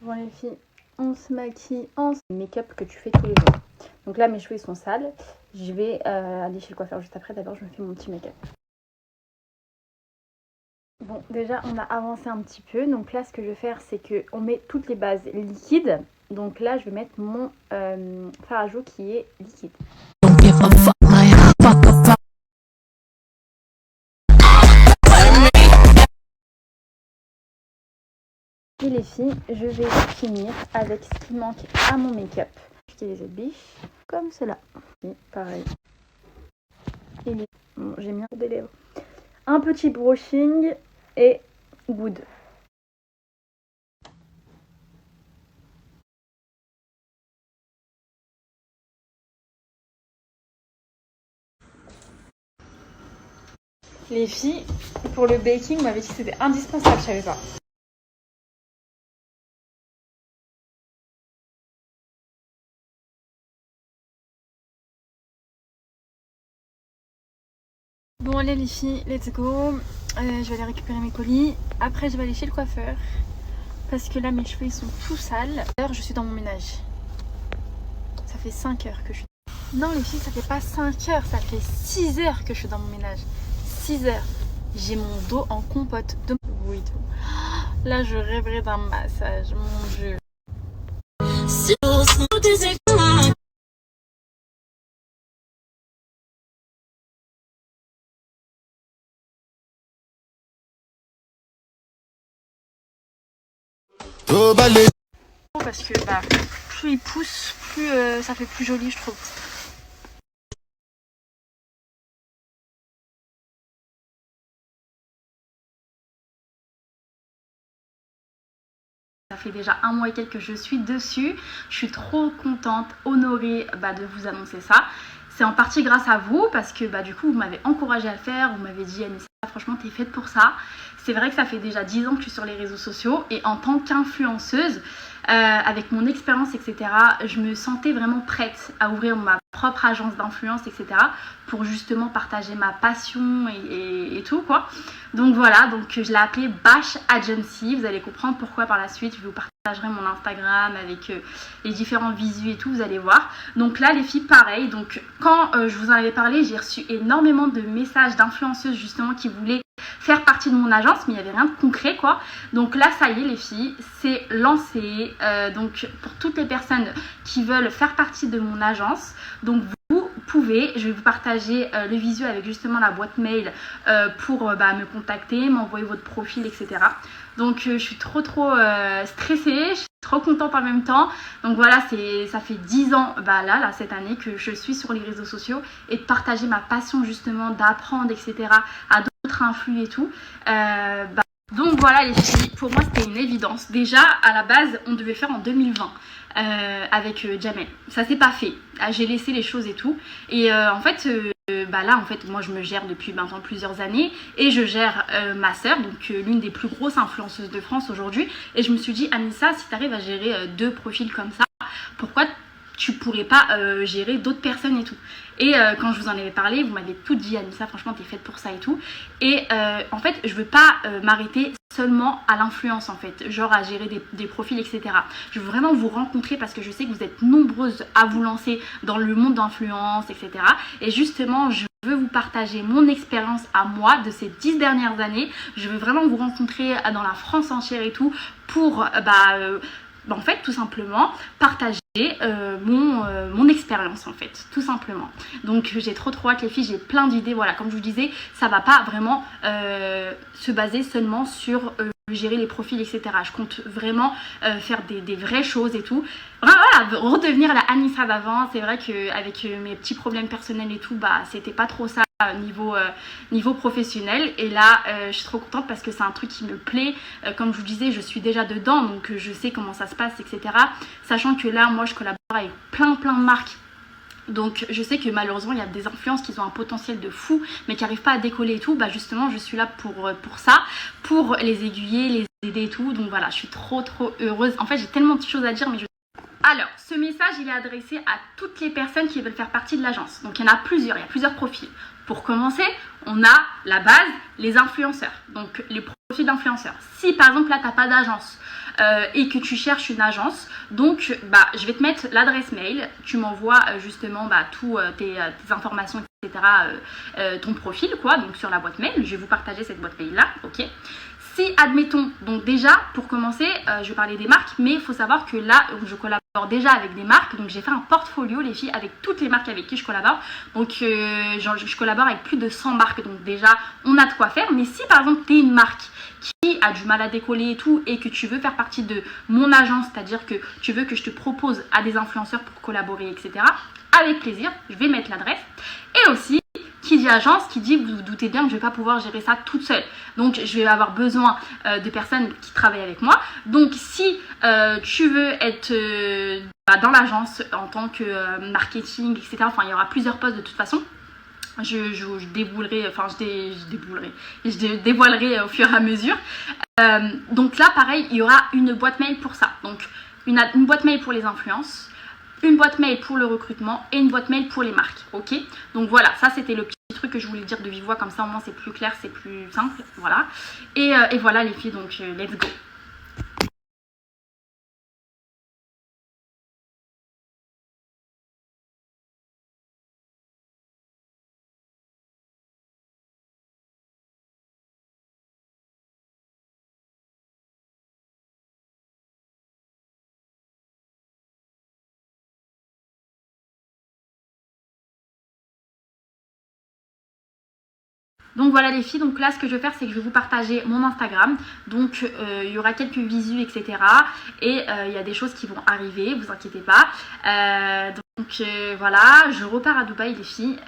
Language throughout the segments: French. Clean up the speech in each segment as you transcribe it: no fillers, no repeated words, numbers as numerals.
Bon les filles, on se maquille en make-up que tu fais tous les jours. Donc là mes cheveux ils sont sales, je vais aller chez le coiffeur juste après. D'abord je me fais mon petit make-up. Bon déjà on a avancé un petit peu, donc là ce que je vais faire c'est qu'on met toutes les bases liquides. Donc là je vais mettre mon fard à joues qui est liquide. Et les filles, je vais finir avec ce qui manque à mon make-up. J'utilise les biches comme cela. Et pareil. Et bon, j'ai mis des lèvres. Un petit brushing et good. Les filles, pour le baking, on m'avait dit que c'était indispensable, je savais pas. Bon allez les filles, let's go. Je vais aller récupérer mes colis. Après je vais aller chez le coiffeur. Parce que là mes cheveux ils sont tout sales. D'ailleurs je suis dans mon ménage. Ça fait 5 heures que je suis... Non les filles, ça fait pas 5 heures, ça fait 6 heures que je suis dans mon ménage. 6 heures. J'ai mon dos en compote de oui, tout. Là je rêverais d'un massage, mon dieu. Parce que bah, plus il pousse, plus ça fait plus joli je trouve. Ça fait déjà 1 mois et quelques que je suis dessus. Je suis trop contente, honorée de vous annoncer ça. C'est en partie grâce à vous parce que du coup vous m'avez encouragée à le faire. Vous m'avez dit Anissa, franchement t'es faite pour ça. C'est vrai que ça fait déjà 10 ans que je suis sur les réseaux sociaux et en tant qu'influenceuse, avec mon expérience, etc., je me sentais vraiment prête à ouvrir ma propre agence d'influence, etc., pour justement partager ma passion et tout, quoi. Donc voilà, donc je l'ai appelé Bash Agency. Vous allez comprendre pourquoi par la suite. Je vous partagerai mon Instagram avec les différents visus et tout, vous allez voir. Donc là, les filles, pareil. Donc quand je vous en avais parlé, j'ai reçu énormément de messages d'influenceuses justement qui voulaient faire partie de mon agence, mais il n'y avait rien de concret, quoi. Donc là, ça y est, les filles, c'est lancé. Donc pour toutes les personnes qui veulent faire partie de mon agence, donc vous pouvez, je vais vous partager le visu avec justement la boîte mail pour me contacter, m'envoyer votre profil, etc. Donc je suis trop stressée, je suis trop contente en même temps. Donc voilà, ça fait 10 ans là cette année que je suis sur les réseaux sociaux et de partager ma passion justement, d'apprendre, etc. à d'autres influx et tout. Donc voilà les filles, pour moi c'était une évidence. Déjà à la base on devait faire en 2020 avec Jamel. Ça s'est pas fait. J'ai laissé les choses et tout. Et en fait là en fait moi je me gère depuis maintenant plusieurs années et je gère ma sœur, donc l'une des plus grosses influenceuses de France aujourd'hui. Et je me suis dit Anissa, si tu arrives à gérer 2 profils comme ça, pourquoi tu pourrais pas gérer d'autres personnes et tout. Et quand je vous en avais parlé, vous m'avez tout dit Anissa, franchement t'es faite pour ça et tout. Et en fait je veux pas m'arrêter seulement à l'influence en fait, genre à gérer des profils, etc. Je veux vraiment vous rencontrer parce que je sais que vous êtes nombreuses à vous lancer dans le monde d'influence, etc. Et justement je veux vous partager mon expérience à moi de ces 10 dernières années. Je veux vraiment vous rencontrer dans la France entière et tout pour en fait tout simplement partager mon expérience en fait, tout simplement. Donc j'ai trop hâte les filles, j'ai plein d'idées. Voilà, comme je vous disais, ça va pas vraiment se baser seulement sur gérer les profils, etc. Je compte vraiment faire des vraies choses et tout. Voilà, redevenir la Anissa d'avant. C'est vrai qu'avec mes petits problèmes personnels et tout, bah c'était pas trop ça niveau professionnel. Et là, je suis trop contente parce que c'est un truc qui me plaît. Comme je vous disais, je suis déjà dedans, donc je sais comment ça se passe, etc. Sachant que là, moi, je collabore avec plein de marques. Donc je sais que malheureusement il y a des influences qui ont un potentiel de fou mais qui n'arrivent pas à décoller et tout. Bah justement je suis là pour ça, pour les aiguiller, les aider et tout. Donc voilà, je suis trop heureuse. En fait j'ai tellement de choses à dire mais Alors, ce message, il est adressé à toutes les personnes qui veulent faire partie de l'agence. Donc, il y en a plusieurs profils. Pour commencer, on a la base, les influenceurs. Donc, les profils d'influenceurs. Si, par exemple, là, tu n'as pas d'agence et que tu cherches une agence, donc, je vais te mettre l'adresse mail. Tu m'envoies justement toutes tes informations, etc., ton profil, quoi, donc sur la boîte mail. Je vais vous partager cette boîte mail-là, ok. Si, admettons, donc déjà, pour commencer, je vais parler des marques, mais il faut savoir que là, je collabore déjà avec des marques. Donc, j'ai fait un portfolio, les filles, avec toutes les marques avec qui je collabore. Donc, je collabore avec plus de 100 marques. Donc, déjà, on a de quoi faire. Mais si, par exemple, tu es une marque qui a du mal à décoller et tout, et que tu veux faire partie de mon agence, c'est-à-dire que tu veux que je te propose à des influenceurs pour collaborer, etc., avec plaisir, je vais mettre l'adresse. Et aussi, qui dit agence, qui dit, vous vous doutez bien que je ne vais pas pouvoir gérer ça toute seule. Donc, je vais avoir besoin de personnes qui travaillent avec moi. Donc, si tu veux être dans l'agence en tant que marketing, etc., enfin, il y aura plusieurs postes de toute façon. Je dévoilerai au fur et à mesure. Donc là, pareil, il y aura une boîte mail pour ça. Donc, une boîte mail pour les influences, une boîte mail pour le recrutement et une boîte mail pour les marques, ok. Donc voilà, ça c'était le petit truc que je voulais dire de vive voix, comme ça au moins c'est plus clair, c'est plus simple, voilà. Et voilà les filles, donc let's go. Donc voilà les filles, donc là ce que je vais faire c'est que je vais vous partager mon Instagram. Donc il y aura quelques visus, etc. Et il y a des choses qui vont arriver, vous inquiétez pas. Donc voilà, je repars à Dubaï les filles,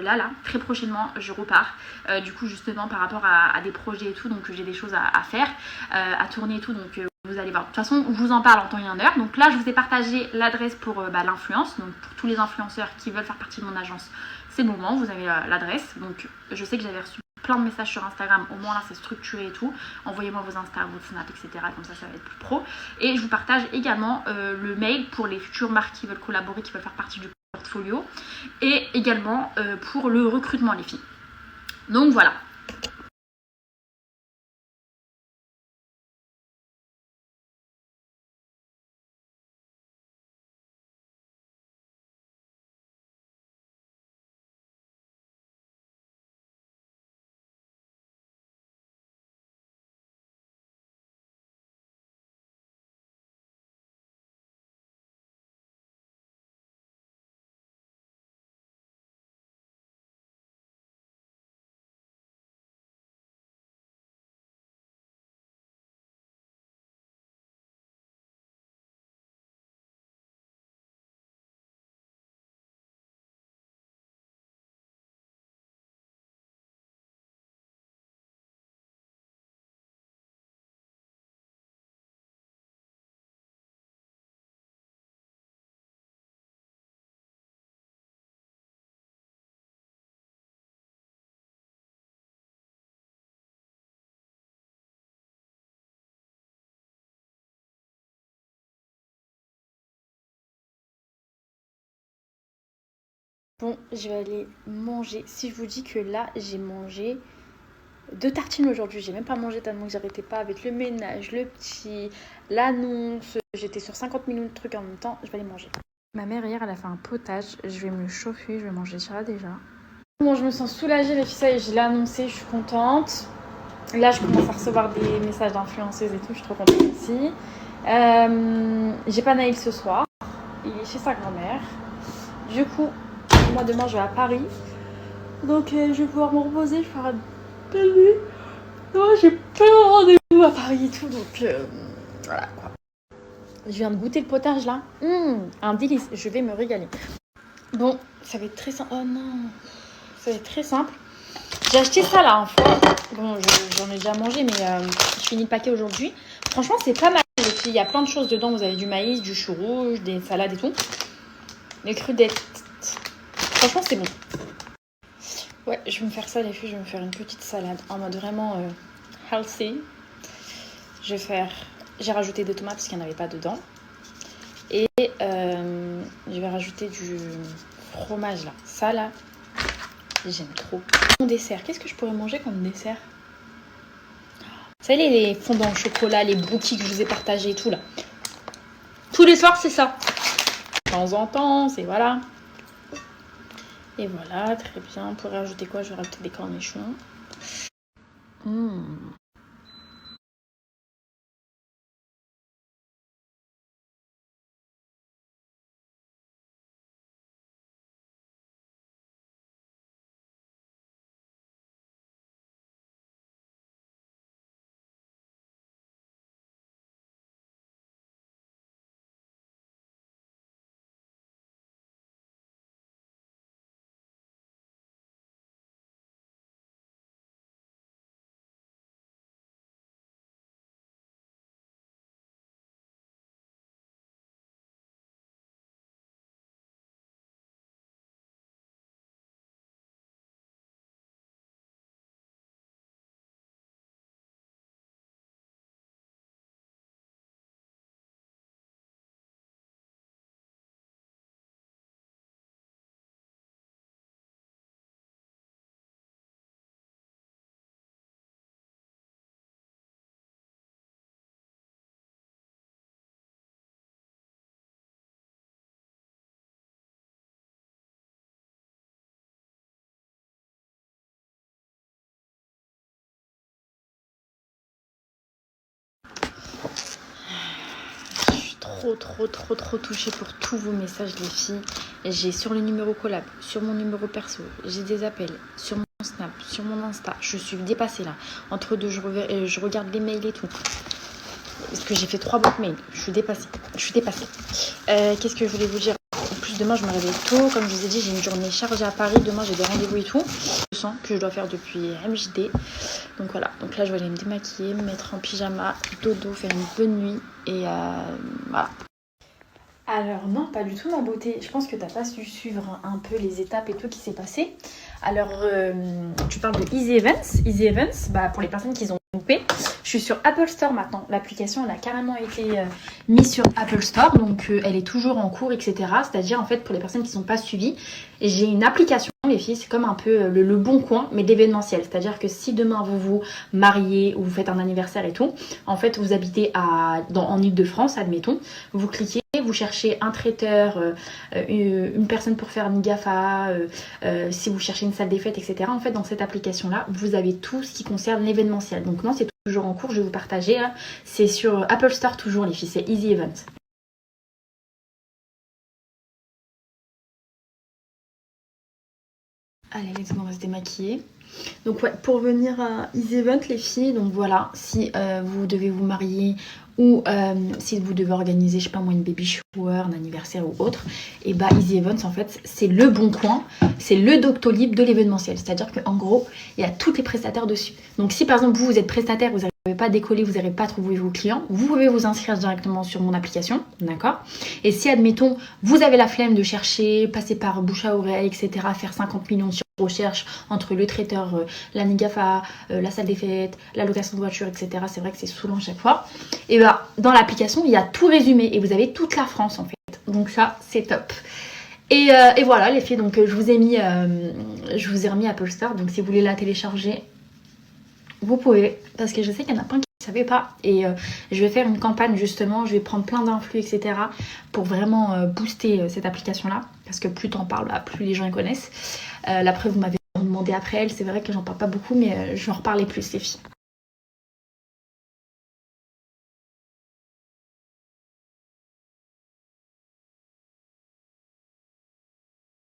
là, très prochainement je repars. Du coup justement par rapport à des projets et tout, donc j'ai des choses à faire, à tourner et tout, donc vous allez voir. De toute façon, je vous en parle en temps et en heure. Donc là, je vous ai partagé l'adresse pour l'influence. Donc pour tous les influenceurs qui veulent faire partie de mon agence, c'est le moment, vous avez l'adresse. Donc je sais que j'avais reçu plein de messages sur Instagram, au moins là c'est structuré et tout. Envoyez-moi vos Insta, vos Snap, etc. Comme ça va être plus pro. Et je vous partage également le mail pour les futures marques qui veulent collaborer, qui veulent faire partie du portfolio. Et également pour le recrutement les filles. Donc voilà. Bon, je vais aller manger. Si je vous dis que là, j'ai mangé 2 tartines aujourd'hui. J'ai même pas mangé tellement que j'arrêtais pas avec le ménage, le petit, l'annonce. J'étais sur 50 minutes de trucs en même temps. Je vais aller manger. Ma mère, hier, elle a fait un potage. Je vais me chauffer. Je vais manger ça déjà. Bon, je me sens soulagée, les filles. Ça y est, je l'ai annoncé. Je suis contente. Là, je commence à recevoir des messages d'influenceuses et tout. Je suis trop contente aussi. J'ai pas Naïl ce soir. Il est chez sa grand-mère. Du coup, moi demain je vais à Paris. Donc je vais pouvoir me reposer. Je ferai un belle nuit. Non, j'ai plein de rendez-vous dodo à Paris et tout, donc voilà quoi. Je viens de goûter le potage là. Un délice, je vais me régaler. Bon, ça va être très simple. Oh non, ça va être très simple. J'ai acheté ça là, fois. Bon, j'en ai déjà mangé, mais je finis le paquet aujourd'hui. Franchement, c'est pas mal. Il y a plein de choses dedans. Vous avez du maïs, du chou rouge, des salades et tout. Des crudettes. Franchement, c'est bon. Ouais, je vais me faire ça, les filles. Je vais me faire une petite salade en mode vraiment healthy. J'ai rajouté des tomates parce qu'il n'y en avait pas dedans. Et je vais rajouter du fromage là. Ça là, j'aime trop. Mon dessert, qu'est-ce que je pourrais manger comme dessert? Vous savez, les fondants au chocolat, les brookies que je vous ai partagés et tout là. Tous les soirs, c'est ça. De temps en temps, c'est voilà. Et voilà, très bien. On pourrait rajouter quoi? Je vais rajouter des cornichons. Trop touchée pour tous vos messages les filles. J'ai sur le numéro collab, sur mon numéro perso, j'ai des appels, sur mon Snap, sur mon Insta. Je suis dépassée là. Entre deux, je regarde les mails et tout. Parce que j'ai fait 3 boîtes mail. Je suis dépassée. Qu'est-ce que je voulais vous dire? En plus, demain, je me réveille tôt. Comme je vous ai dit, j'ai une journée chargée à Paris. Demain, j'ai des rendez-vous et tout. Je sens que je dois faire depuis MJD. Donc voilà. Donc là, je vais aller me démaquiller, me mettre en pyjama, dodo, faire une bonne nuit. Et voilà. Alors non, pas du tout ma beauté. Je pense que t'as pas su suivre un peu les étapes et tout qui s'est passé. Alors, tu parles de Easy Events. Easy Events, bah, pour les personnes qui ont loupé, je suis sur Apple Store maintenant. L'application, elle a carrément été mise sur Apple Store. Donc, elle est toujours en cours, etc. C'est-à-dire, en fait, pour les personnes qui ne sont pas suivies, j'ai une application, les filles, c'est comme un peu le bon coin, mais d'événementiel. C'est-à-dire que si demain, vous vous mariez ou vous faites un anniversaire et tout, en fait, vous habitez en Ile-de-France, admettons, vous cliquez, vous cherchez un traiteur, une personne pour faire une GAFA, si vous cherchez une salle des fêtes, etc. En fait, dans cette application-là, vous avez tout ce qui concerne l'événementiel. Donc moi, c'est toujours en cours, je vais vous partager. Là. C'est sur Apple Store toujours, les filles, c'est Easy Event. Allez, let's go, on va se démaquiller. Donc ouais, pour venir à Easy Event, les filles, donc voilà, si vous devez vous marier ou si vous devez organiser, je sais pas moi, une baby shower, un anniversaire ou autre, et bah Easy Events, en fait, c'est le bon coin, c'est le Doctolib de l'événementiel. C'est-à-dire qu'en gros, il y a tous les prestataires dessus. Donc si par exemple vous êtes prestataire, vous n'arrivez pas à décoller, vous n'arrivez pas à trouver vos clients, vous pouvez vous inscrire directement sur mon application, d'accord? Et si, admettons, vous avez la flemme de chercher, passer par bouche à oreille, etc., faire 50 millions de recherches entre le traiteur, la NIGAFA, la salle des fêtes, la location de voiture, etc., c'est vrai que c'est saoulant chaque fois. Et bah, dans l'application, il y a tout résumé et vous avez toute la France en fait. Donc ça, c'est top. Et voilà les filles, donc je vous ai remis Apple Store, donc si vous voulez la télécharger, vous pouvez, parce que je sais qu'il y en a plein qui ne savaient pas. Et je vais faire une campagne justement, je vais prendre plein d'influx, etc. pour vraiment booster cette application-là. Parce que plus t'en parles, bah, plus les gens y connaissent. La preuve, vous m'avez demandé après elle, c'est vrai que j'en parle pas beaucoup, mais je vais en reparler plus les filles.